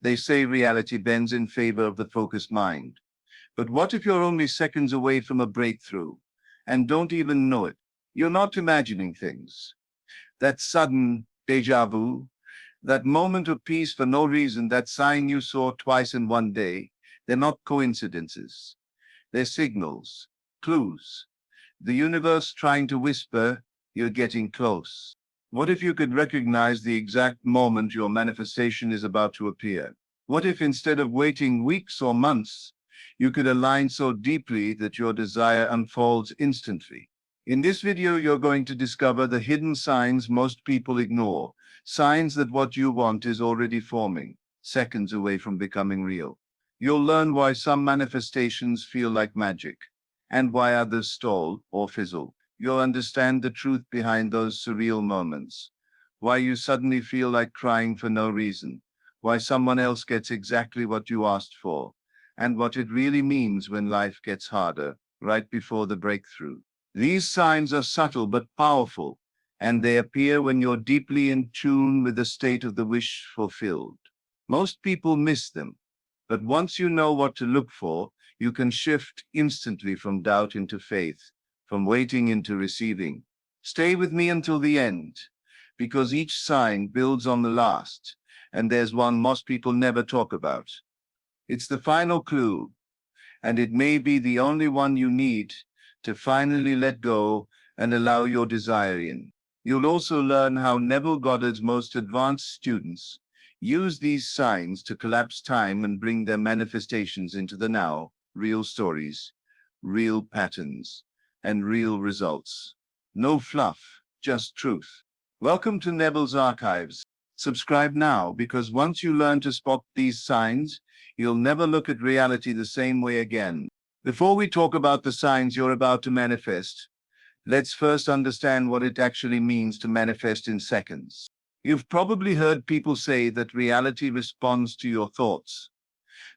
They say reality bends in favor of the focused mind. But what if you're only seconds away from a breakthrough and don't even know it? You're not imagining things. That sudden déjà vu, that moment of peace for no reason, that sign you saw twice in one day, they're not coincidences. They're signals, clues. The universe trying to whisper, you're getting close. What if you could recognize the exact moment your manifestation is about to appear? What if instead of waiting weeks or months, you could align so deeply that your desire unfolds instantly? In this video, you're going to discover the hidden signs most people ignore, signs that what you want is already forming, seconds away from becoming real. You'll learn why some manifestations feel like magic, and why others stall or fizzle. You'll understand the truth behind those surreal moments, why you suddenly feel like crying for no reason, why someone else gets exactly what you asked for, and what it really means when life gets harder, right before the breakthrough. These signs are subtle but powerful, and they appear when you're deeply in tune with the state of the wish fulfilled. Most people miss them, but once you know what to look for, you can shift instantly from doubt into faith, from waiting into receiving. Stay with me until the end, because each sign builds on the last, and there's one most people never talk about. It's the final clue, and it may be the only one you need to finally let go and allow your desire in. You'll also learn how Neville Goddard's most advanced students use these signs to collapse time and bring their manifestations into the now, real stories, real patterns, and real results. No fluff, just truth. Welcome to Neville's Archives. Subscribe now, because once you learn to spot these signs, you'll never look at reality the same way again. Before we talk about the signs you're about to manifest, let's first understand what it actually means to manifest in seconds. You've probably heard people say that reality responds to your thoughts,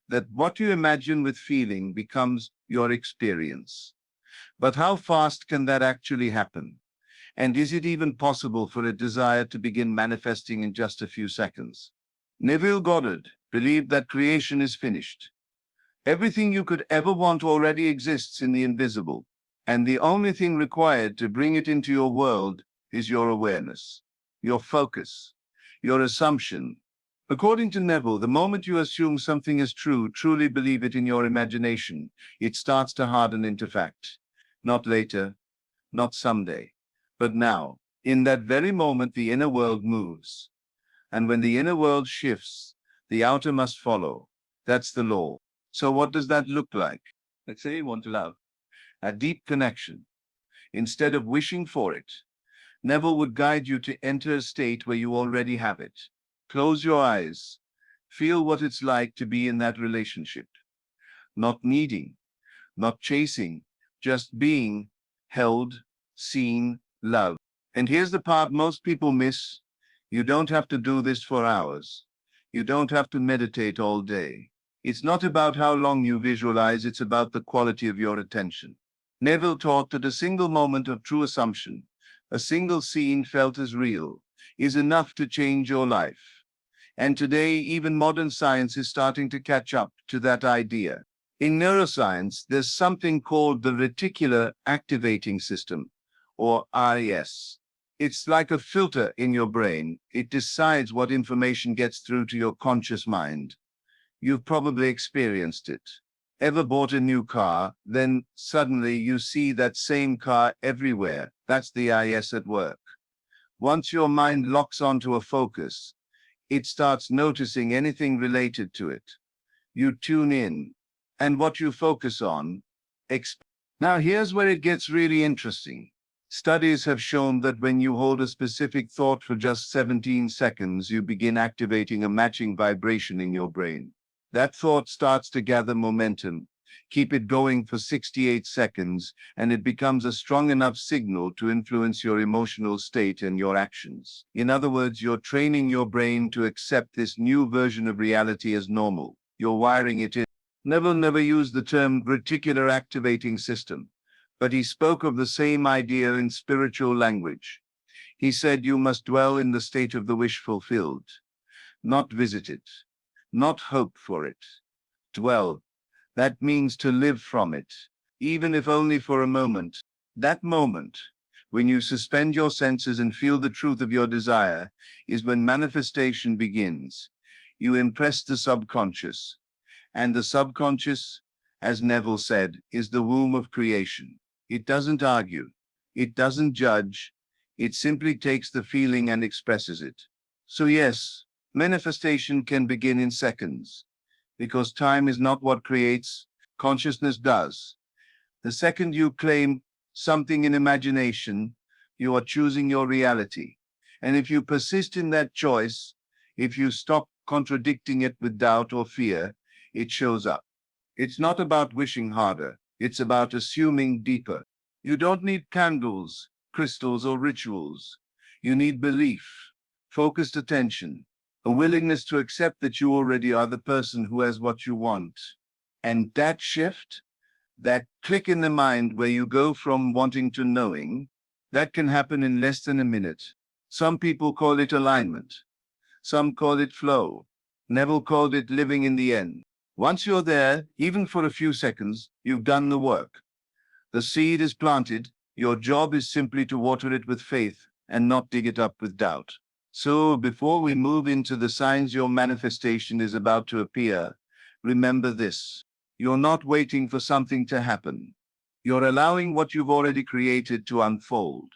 that what you imagine with feeling becomes your experience. But how fast can that actually happen? And is it even possible for a desire to begin manifesting in just a few seconds? Neville Goddard believed that creation is finished. Everything you could ever want already exists in the invisible, and the only thing required to bring it into your world is your awareness, your focus, your assumption. According to Neville, the moment you assume something is true, truly believe it in your imagination, it starts to harden into fact. Not later, not someday, but now. In that very moment, the inner world moves. And when the inner world shifts, the outer must follow. That's the law. So what does that look like? Let's say you want to love, a deep connection. Instead of wishing for it, Neville would guide you to enter a state where you already have it. Close your eyes. Feel what it's like to be in that relationship. Not needing, not chasing, just being held, seen, loved. And here's the part most people miss. You don't have to do this for hours. You don't have to meditate all day. It's not about how long you visualize, it's about the quality of your attention. Neville taught that a single moment of true assumption, a single scene felt as real, is enough to change your life. And today, even modern science is starting to catch up to that idea. In neuroscience, there's something called the reticular activating system, or RAS. It's like a filter in your brain. It decides what information gets through to your conscious mind. You've probably experienced it. Ever bought a new car, then suddenly you see that same car everywhere? That's the IS at work. Once your mind locks onto a focus, it starts noticing anything related to it. You tune in, and what you focus on. Now here's where it gets really interesting. Studies have shown that when you hold a specific thought for just 17 seconds, you begin activating a matching vibration in your brain. That thought starts to gather momentum. Keep it going for 68 seconds, and it becomes a strong enough signal to influence your emotional state and your actions. In other words, you're training your brain to accept this new version of reality as normal. You're wiring it in. Neville never used the term reticular activating system, but he spoke of the same idea in spiritual language. He said you must dwell in the state of the wish fulfilled, not visit it. not hope for it. Dwell. That means to live from it, even if only for a moment. That moment, when you suspend your senses and feel the truth of your desire, is when manifestation begins. You impress the subconscious, and the subconscious, as Neville said, is the womb of creation. It doesn't argue, it doesn't judge, it simply takes the feeling and expresses it. So yes, manifestation can begin in seconds, because time is not what creates, consciousness does. The second you claim something in imagination, you are choosing your reality. And if you persist in that choice, if you stop contradicting it with doubt or fear, it shows up. It's not about wishing harder, it's about assuming deeper. You don't need candles, crystals, or rituals. You need belief, focused attention, a willingness to accept that you already are the person who has what you want. And that shift, that click in the mind where you go from wanting to knowing, that can happen in less than a minute. Some people call it alignment. Some call it flow. Neville called it living in the end. Once you're there, even for a few seconds, you've done the work. The seed is planted. Your job is simply to water it with faith and not dig it up with doubt. So before we move into the signs your manifestation is about to appear, remember this. You're not waiting for something to happen. You're allowing what you've already created to unfold.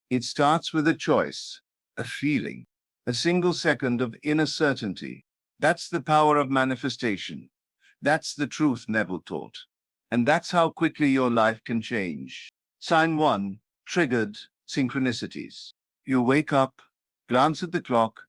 It starts with a choice, a feeling, a single second of inner certainty. That's the power of manifestation. That's the truth Neville taught. And that's how quickly your life can change. Sign 1, triggered synchronicities. You wake up, glance at the clock,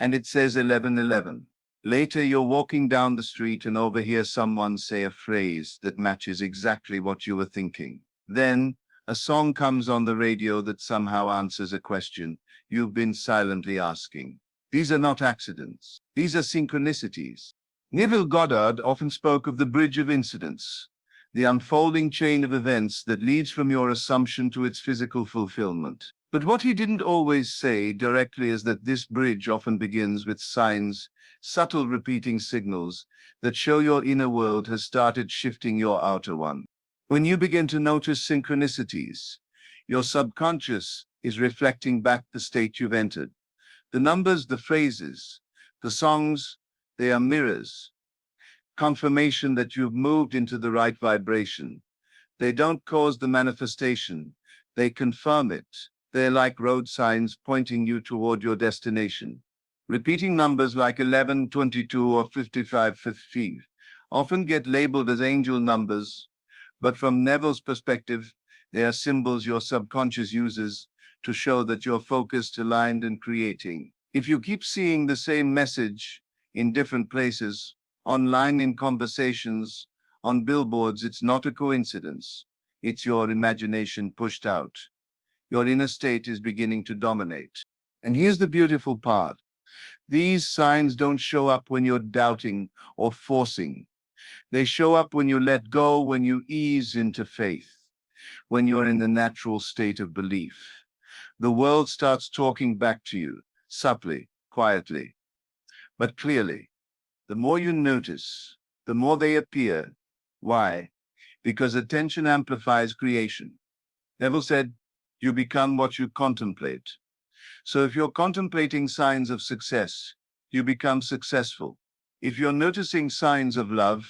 and it says 11:11. Later, you're walking down the street and overhear someone say a phrase that matches exactly what you were thinking. Then, a song comes on the radio that somehow answers a question you've been silently asking. These are not accidents. These are synchronicities. Neville Goddard often spoke of the bridge of incidents, the unfolding chain of events that leads from your assumption to its physical fulfillment. But what he didn't always say directly is that this bridge often begins with signs, subtle repeating signals that show your inner world has started shifting your outer one. When you begin to notice synchronicities, your subconscious is reflecting back the state you've entered. The numbers, the phrases, the songs, they are mirrors, confirmation that you've moved into the right vibration. They don't cause the manifestation, they confirm it. They're like road signs pointing you toward your destination. Repeating numbers like 11, 22, or 55, 50 often get labeled as angel numbers, but from Neville's perspective, they are symbols your subconscious uses to show that you're focused, aligned, and creating. If you keep seeing the same message in different places, online, in conversations, on billboards, it's not a coincidence. It's your imagination pushed out. Your inner state is beginning to dominate. And here's the beautiful part. These signs don't show up when you're doubting or forcing. They show up when you let go, when you ease into faith, when you're in the natural state of belief. The world starts talking back to you, subtly, quietly, but clearly. The more you notice, the more they appear. Why? Because attention amplifies creation. Neville said, you become what you contemplate. So if you're contemplating signs of success, you become successful. If you're noticing signs of love,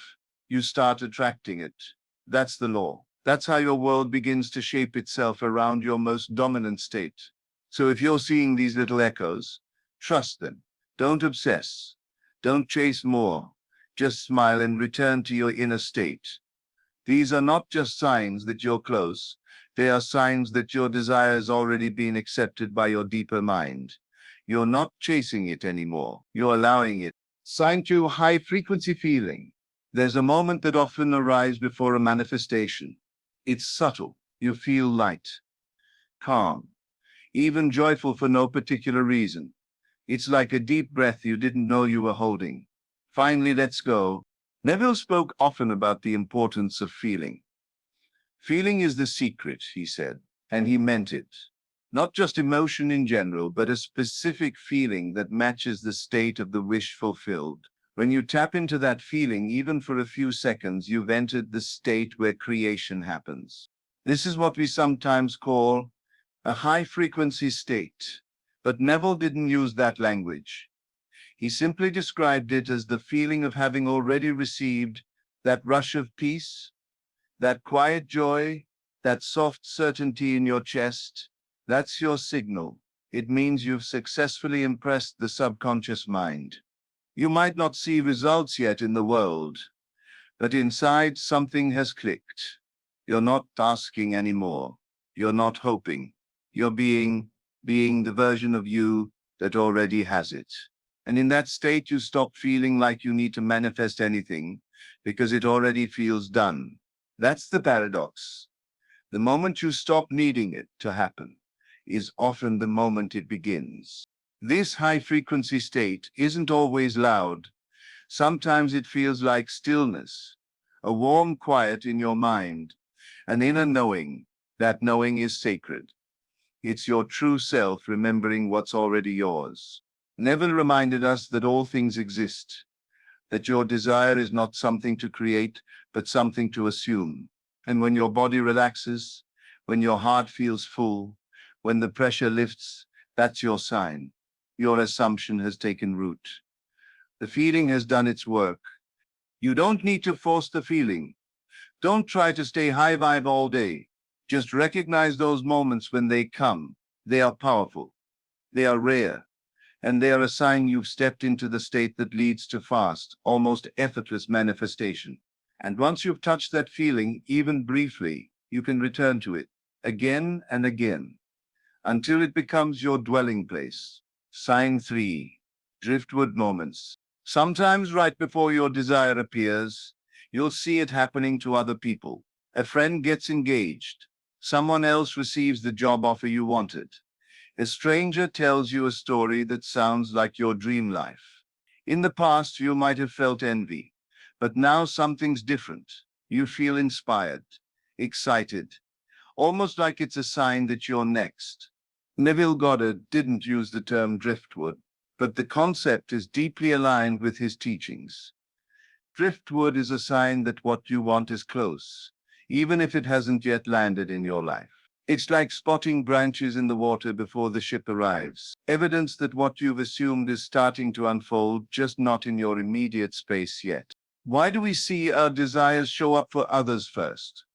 you start attracting it. That's the law. That's how your world begins to shape itself around your most dominant state. So if you're seeing these little echoes, trust them. Don't obsess. Don't chase more. Just smile and return to your inner state. These are not just signs that you're close. They are signs that your desire has already been accepted by your deeper mind. You're not chasing it anymore. You're allowing it. Sign 2, high-frequency feeling. There's a moment that often arrives before a manifestation. It's subtle. You feel light, calm, even joyful for no particular reason. It's like a deep breath you didn't know you were holding. Finally, let's go. Neville spoke often about the importance of feeling. Feeling is the secret, he said, and he meant it. Not just emotion in general, but a specific feeling that matches the state of the wish fulfilled. When you tap into that feeling, even for a few seconds, you've entered the state where creation happens. This is what we sometimes call a high-frequency state. But Neville didn't use that language. He simply described it as the feeling of having already received that rush of peace, that quiet joy, that soft certainty in your chest. That's your signal. It means you've successfully impressed the subconscious mind. You might not see results yet in the world, but inside something has clicked. You're not asking anymore. You're not hoping. You're being the version of you that already has it. And in that state, you stop feeling like you need to manifest anything because it already feels done. That's the paradox. The moment you stop needing it to happen is often the moment it begins. This high-frequency state isn't always loud. Sometimes it feels like stillness, a warm quiet in your mind, an inner knowing. That knowing is sacred. It's your true self remembering what's already yours. Neville reminded us that all things exist, that your desire is not something to create, but something to assume. And when your body relaxes, when your heart feels full, when the pressure lifts, that's your sign. Your assumption has taken root. The feeling has done its work. You don't need to force the feeling. Don't try to stay high vibe all day. Just recognize those moments when they come. They are powerful. They are rare. And they are a sign you've stepped into the state that leads to fast, almost effortless manifestation. And once you've touched that feeling, even briefly, you can return to it again and again until it becomes your dwelling place. Sign 3. Driftwood moments. Sometimes right before your desire appears, you'll see it happening to other people. A friend gets engaged. Someone else receives the job offer you wanted. A stranger tells you a story that sounds like your dream life. In the past, you might have felt envy, but now something's different. You feel inspired, excited, almost like it's a sign that you're next. Neville Goddard didn't use the term driftwood, but the concept is deeply aligned with his teachings. Driftwood is a sign that what you want is close, even if it hasn't yet landed in your life. It's like spotting branches in the water before the ship arrives, evidence that what you've assumed is starting to unfold, just not in your immediate space yet. Why do we see our desires show up for others first?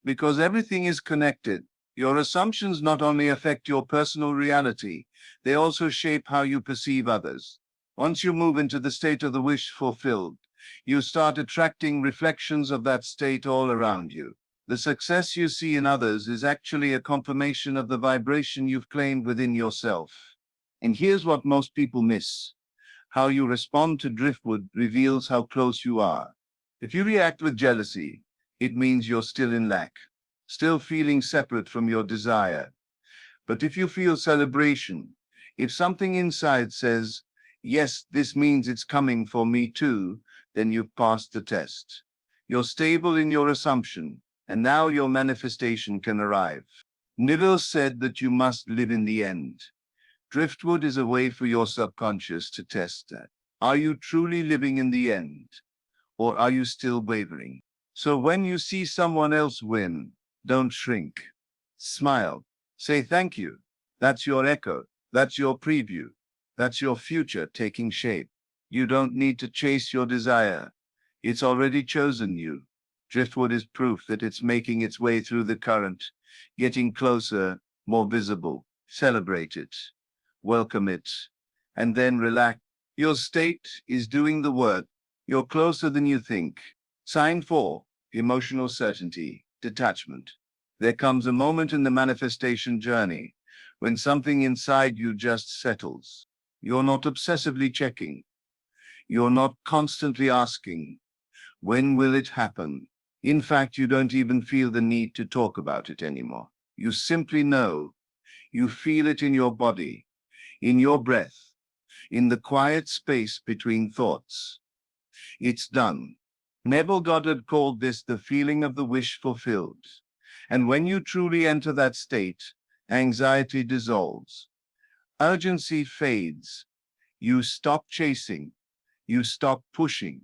Because everything is connected. Your assumptions not only affect your personal reality, they also shape how you perceive others. Once you move into the state of the wish fulfilled, you start attracting reflections of that state all around you. The success you see in others is actually a confirmation of the vibration you've claimed within yourself. And here's what most people miss. How you respond to driftwood reveals how close you are. If you react with jealousy, it means you're still in lack, still feeling separate from your desire. But if you feel celebration, if something inside says, yes, this means it's coming for me too, then you've passed the test. You're stable in your assumption, and now your manifestation can arrive. Neville said that you must live in the end. Driftwood is a way for your subconscious to test that. Are you truly living in the end, or are you still wavering? So when you see someone else win, don't shrink. Smile. Say thank you. That's your echo. That's your preview. That's your future taking shape. You don't need to chase your desire. It's already chosen you. Driftwood is proof that it's making its way through the current, getting closer, more visible. Celebrate it. Welcome it. And then relax. Your state is doing the work. You're closer than you think. Sign 4. Emotional certainty, detachment. There comes a moment in the manifestation journey when something inside you just settles. You're not obsessively checking. You're not constantly asking, when will it happen? In fact, you don't even feel the need to talk about it anymore. You simply know. You feel it in your body, in your breath, in the quiet space between thoughts. It's done. Neville Goddard called this the feeling of the wish fulfilled. And when you truly enter that state, anxiety dissolves. Urgency fades. You stop chasing. You stop pushing.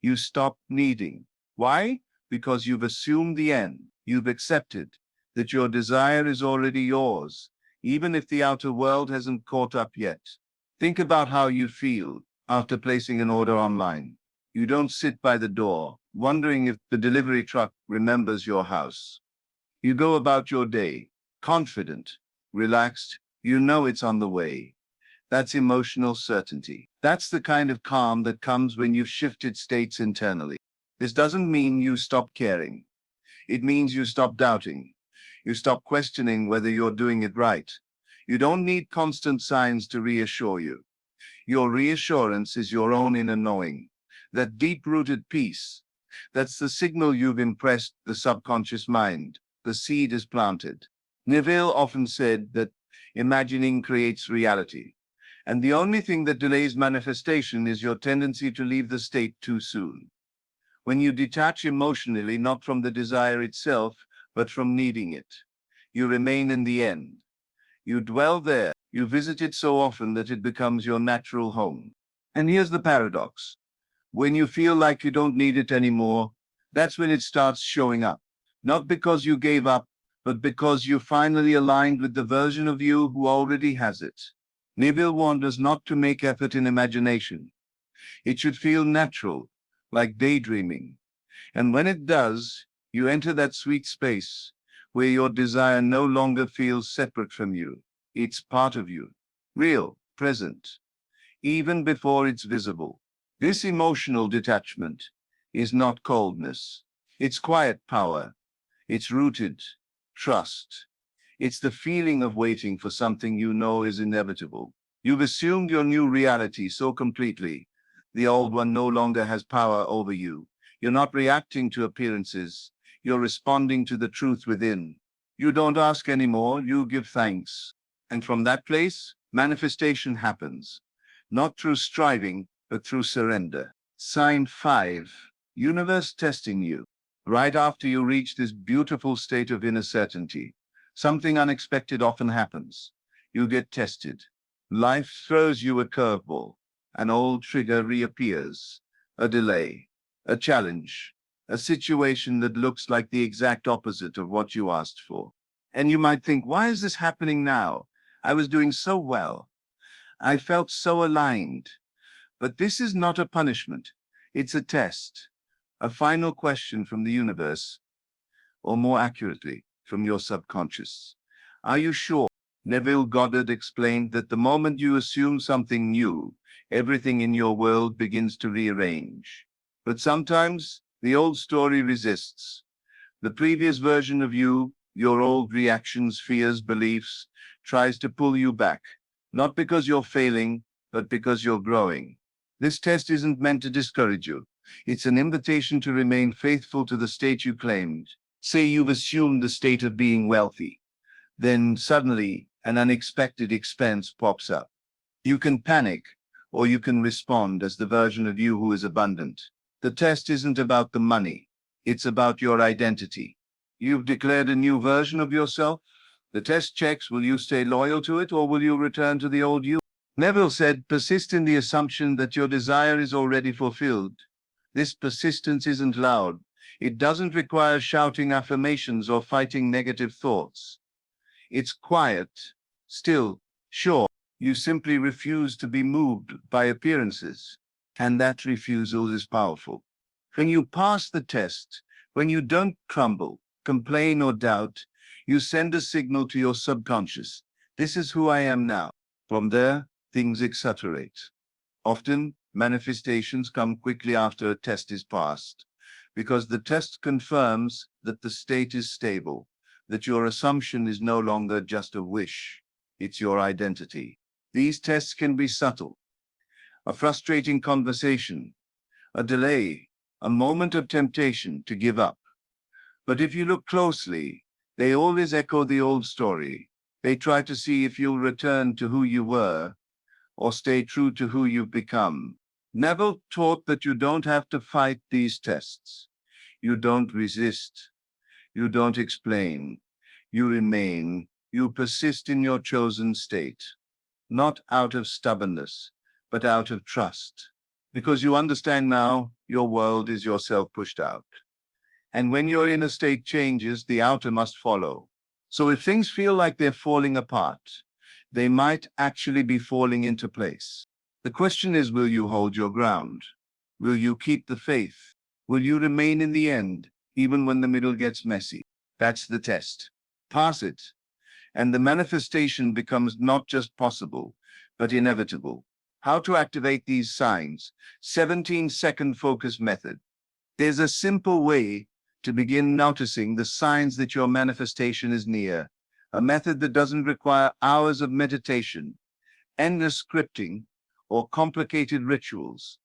You stop needing. Why? Because you've assumed the end. You've accepted that your desire is already yours, even if the outer world hasn't caught up yet. Think about how you feel after placing an order online. You don't sit by the door, wondering if the delivery truck remembers your house. You go about your day, confident, relaxed, you know it's on the way. That's emotional certainty. That's the kind of calm that comes when you've shifted states internally. This doesn't mean you stop caring. It means you stop doubting. You stop questioning whether you're doing it right. You don't need constant signs to reassure you. Your reassurance is your own inner knowing. That deep-rooted peace. That's the signal you've impressed the subconscious mind. The seed is planted. Neville often said that imagining creates reality. And the only thing that delays manifestation is your tendency to leave the state too soon. When you detach emotionally, not from the desire itself, but from needing it, you remain in the end. You dwell there. You visit it so often that it becomes your natural home. And here's the paradox. When you feel like you don't need it anymore, that's when it starts showing up. Not because you gave up, but because you finally aligned with the version of you who already has it. Neville warned us not to make effort in imagination. It should feel natural, like daydreaming. And when it does, you enter that sweet space where your desire no longer feels separate from you. It's part of you, real, present, even before it's visible. This emotional detachment is not coldness. It's quiet power. It's rooted trust. It's the feeling of waiting for something you know is inevitable. You've assumed your new reality so completely, the old one no longer has power over you. You're not reacting to appearances. You're responding to the truth within. You don't ask anymore, you give thanks. And from that place, manifestation happens. Not through striving, but through surrender. Sign 5. Universe testing you. Right after you reach this beautiful state of inner certainty, something unexpected often happens. You get tested. Life throws you a curveball. An old trigger reappears. A delay. A challenge. A situation that looks like the exact opposite of what you asked for. And you might think, why is this happening now? I was doing so well. I felt so aligned. But this is not a punishment. It's a test. A final question from the universe, or more accurately, from your subconscious. Are you sure? Neville Goddard explained that the moment you assume something new, everything in your world begins to rearrange. But sometimes the old story resists. The previous version of you, your old reactions, fears, beliefs, tries to pull you back. Not because you're failing, but because you're growing. This test isn't meant to discourage you. It's an invitation to remain faithful to the state you claimed. Say you've assumed the state of being wealthy. Then suddenly an unexpected expense pops up. You can panic, or you can respond as the version of you who is abundant. The test isn't about the money. It's about your identity. You've declared a new version of yourself. The test checks, will you stay loyal to it, or will you return to the old you? Neville said, persist in the assumption that your desire is already fulfilled. This persistence isn't loud. It doesn't require shouting affirmations or fighting negative thoughts. It's quiet, still, sure. You simply refuse to be moved by appearances. And that refusal is powerful. When you pass the test, when you don't crumble, complain, or doubt, you send a signal to your subconscious. This is who I am now. From there, things accelerate. Often, manifestations come quickly after a test is passed, because the test confirms that the state is stable, that your assumption is no longer just a wish, it's your identity. These tests can be subtle. A frustrating conversation, a delay, a moment of temptation to give up. But if you look closely, they always echo the old story. They try to see if you'll return to who you were or stay true to who you've become. Neville taught that you don't have to fight these tests. You don't resist. You don't explain. You remain. You persist in your chosen state, not out of stubbornness, but out of trust. because you understand now your world is yourself pushed out. And when your inner state changes, the outer must follow. So if things feel like they're falling apart, they might actually be falling into place. The question is, will you hold your ground? Will you keep the faith? Will you remain in the end, even when the middle gets messy? That's the test. Pass it, and the manifestation becomes not just possible, but inevitable. How to activate these signs? 17-second focus method. There's a simple way to begin noticing the signs that your manifestation is near. A method that doesn't require hours of meditation, endless scripting, or complicated rituals.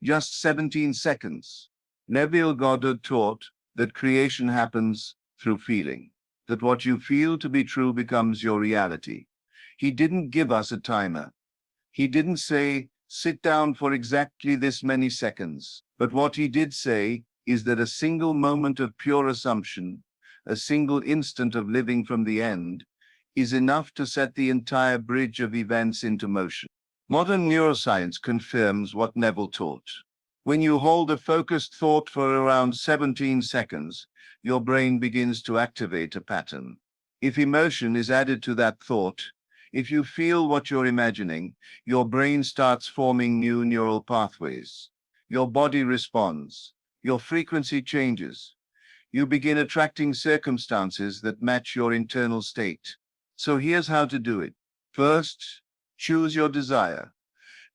Just 17 seconds. Neville Goddard taught that creation happens through feeling, that what you feel to be true becomes your reality. He didn't give us a timer. He didn't say, sit down for exactly this many seconds. But what he did say is that a single moment of pure assumption, a single instant of living from the end, is enough to set the entire bridge of events into motion. Modern neuroscience confirms what Neville taught. When you hold a focused thought for around 17 seconds, your brain begins to activate a pattern. If emotion is added to that thought, if you feel what you're imagining, your brain starts forming new neural pathways. Your body responds. Your frequency changes. You begin attracting circumstances that match your internal state. So here's how to do it. First, choose your desire.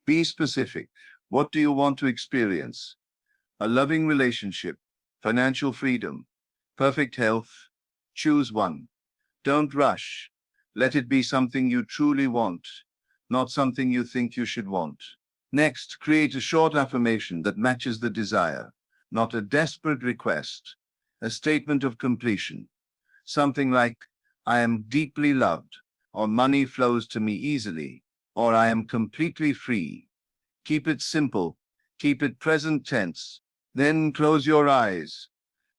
Be specific. What do you want to experience? A loving relationship, financial freedom, perfect health? Choose one. Don't rush. Let it be something you truly want, not something you think you should want. Next, create a short affirmation that matches the desire, not a desperate request, a statement of completion. Something like, I am deeply loved, or money flows to me easily, or I am completely free. Keep it simple. Keep it present tense. Then close your eyes.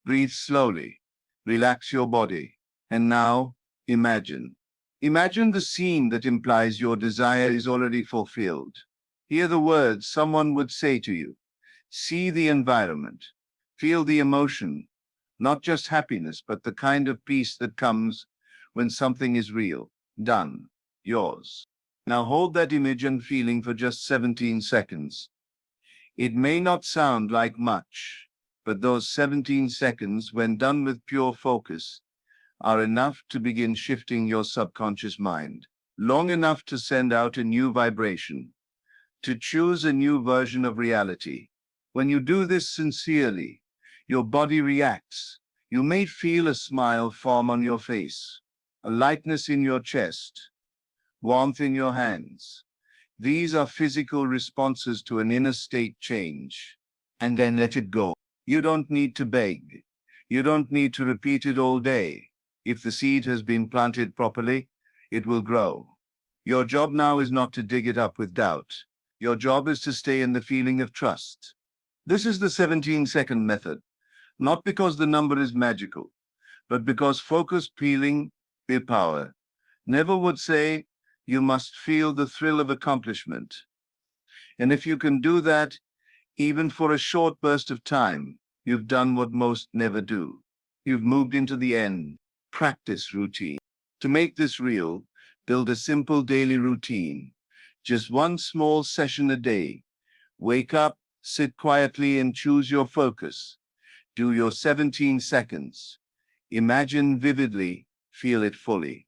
Breathe slowly. Relax your body. And now, imagine. Imagine the scene that implies your desire is already fulfilled. Hear the words someone would say to you. See the environment. Feel the emotion. Not just happiness, but the kind of peace that comes when something is real. Done. Yours. Now hold that image and feeling for just 17 seconds. It may not sound like much, but those 17 seconds, when done with pure focus, are enough to begin shifting your subconscious mind. Long enough to send out a new vibration, to choose a new version of reality. When you do this sincerely, your body reacts. You may feel a smile form on your face, a lightness in your chest, warmth in your hands. These are physical responses to an inner state change. And then let it go. You don't need to beg. You don't need to repeat it all day. If the seed has been planted properly, it will grow. Your job now is not to dig it up with doubt. Your job is to stay in the feeling of trust. This is the 17-second method, not because the number is magical, but because focused feeling is power. Neville would say, you must feel the thrill of accomplishment. And if you can do that, even for a short burst of time, you've done what most never do. You've moved into the end. Practice routine. To make this real, build a simple daily routine. Just one small session a day. Wake up, sit quietly and choose your focus. Do your 17 seconds. Imagine vividly, feel it fully,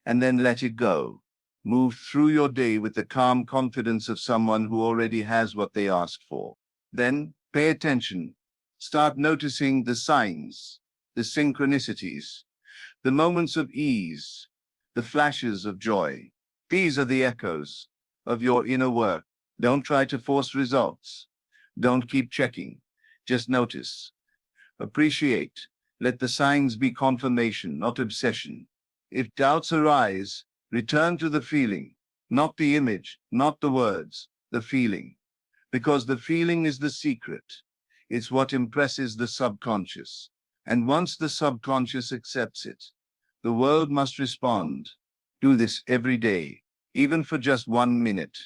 and then let it go. Move through your day with the calm confidence of someone who already has what they asked for. Then pay attention. Start noticing the signs, the synchronicities, the moments of ease, the flashes of joy. These are the echoes of your inner work. Don't try to force results. Don't keep checking. Just notice. Appreciate. Let the signs be confirmation, not obsession. If doubts arise, return to the feeling, not the image, not the words, the feeling. Because the feeling is the secret. It's what impresses the subconscious. And once the subconscious accepts it, the world must respond. Do this every day, even for just 1 minute.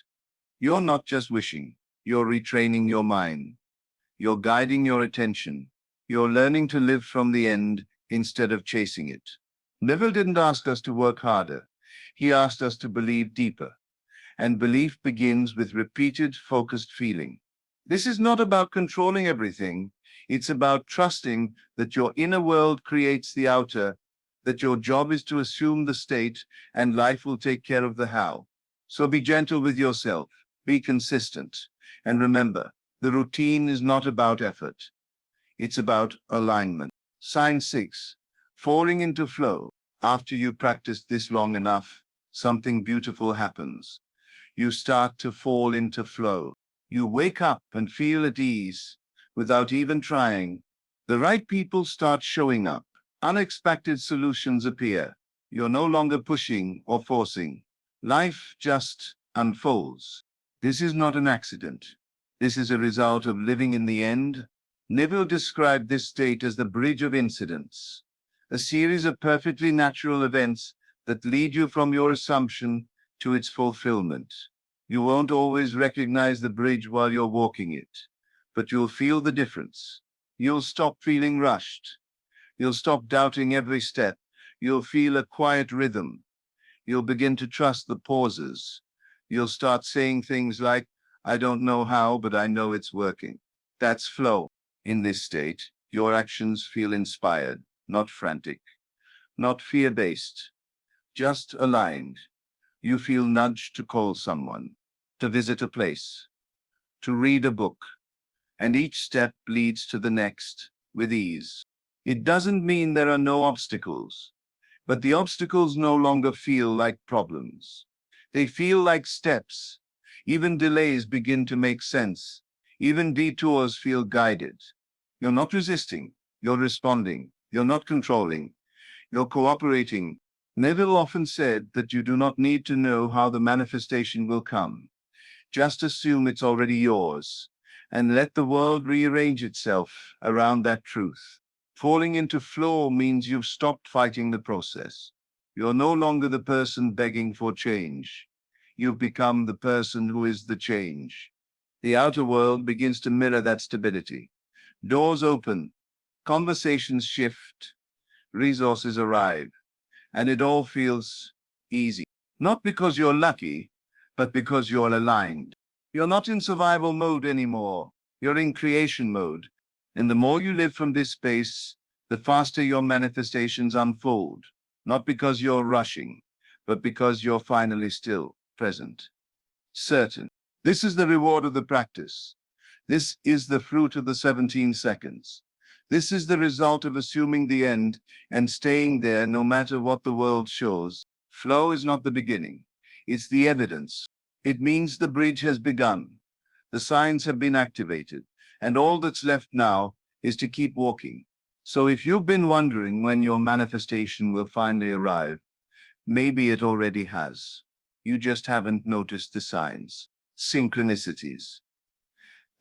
You're not just wishing. You're retraining your mind. You're guiding your attention. You're learning to live from the end instead of chasing it. Neville didn't ask us to work harder. He asked us to believe deeper. And belief begins with repeated, focused feeling. This is not about controlling everything. It's about trusting that your inner world creates the outer, that your job is to assume the state, and life will take care of the how. So be gentle with yourself, be consistent, and remember, the routine is not about effort. It's about alignment. Sign 6. Falling into flow. After you practice this long enough, something beautiful happens. You start to fall into flow. You wake up and feel at ease without even trying. The right people start showing up. Unexpected solutions appear. You're no longer pushing or forcing. Life just unfolds. This is not an accident. This is a result of living in the end. Neville described this state as the bridge of incidents, a series of perfectly natural events that lead you from your assumption to its fulfillment. You won't always recognize the bridge while you're walking it, but you'll feel the difference. You'll stop feeling rushed. You'll stop doubting every step. You'll feel a quiet rhythm. You'll begin to trust the pauses. You'll start saying things like, I don't know how, but I know it's working. That's flow. In this state, your actions feel inspired, not frantic, not fear-based, just aligned. You feel nudged to call someone, to visit a place, to read a book, and each step leads to the next with ease. It doesn't mean there are no obstacles, but the obstacles no longer feel like problems. They feel like steps. Even delays begin to make sense. Even detours feel guided. You're not resisting, you're responding. You're not controlling, you're cooperating. Neville often said that you do not need to know how the manifestation will come. Just assume it's already yours, and let the world rearrange itself around that truth. Falling into flow means you've stopped fighting the process. You're no longer the person begging for change. You've become the person who is the change. The outer world begins to mirror that stability. Doors open, conversations shift, resources arrive, and it all feels easy. Not because you're lucky, but because you're aligned. You're not in survival mode anymore. You're in creation mode. And the more you live from this space, the faster your manifestations unfold. Not because you're rushing, but because you're finally still present. Certain. This is the reward of the practice. This is the fruit of the 17 seconds. This is the result of assuming the end and staying there no matter what the world shows. Flow is not the beginning. It's the evidence. It means the bridge has begun. The signs have been activated. And all that's left now is to keep walking. So if you've been wondering when your manifestation will finally arrive, maybe it already has. You just haven't noticed the signs. Synchronicities.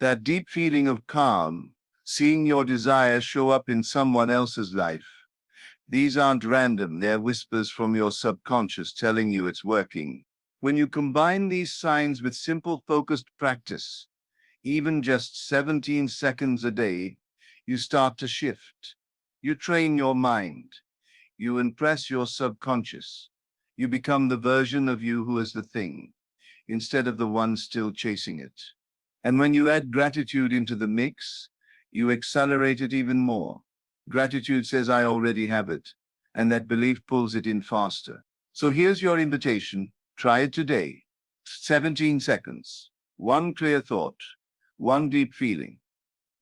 That deep feeling of calm, seeing your desire show up in someone else's life. These aren't random, they're whispers from your subconscious telling you it's working. When you combine these signs with simple focused practice, even just 17 seconds a day, you start to shift. You train your mind. You impress your subconscious. You become the version of you who is the thing, instead of the one still chasing it. And when you add gratitude into the mix, you accelerate it even more. Gratitude says, I already have it, and that belief pulls it in faster. So here's your invitation. Try it today. 17 seconds. One clear thought. One deep feeling.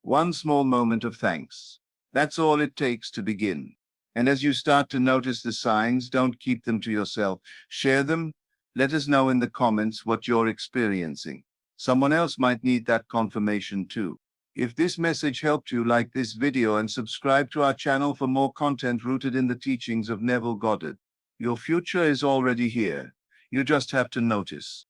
One small moment of thanks. That's all it takes to begin. And as you start to notice the signs, don't keep them to yourself. Share them. Let us know in the comments what you're experiencing. Someone else might need that confirmation too. If this message helped you, like this video and subscribe to our channel for more content rooted in the teachings of Neville Goddard. Your future is already here. You just have to notice.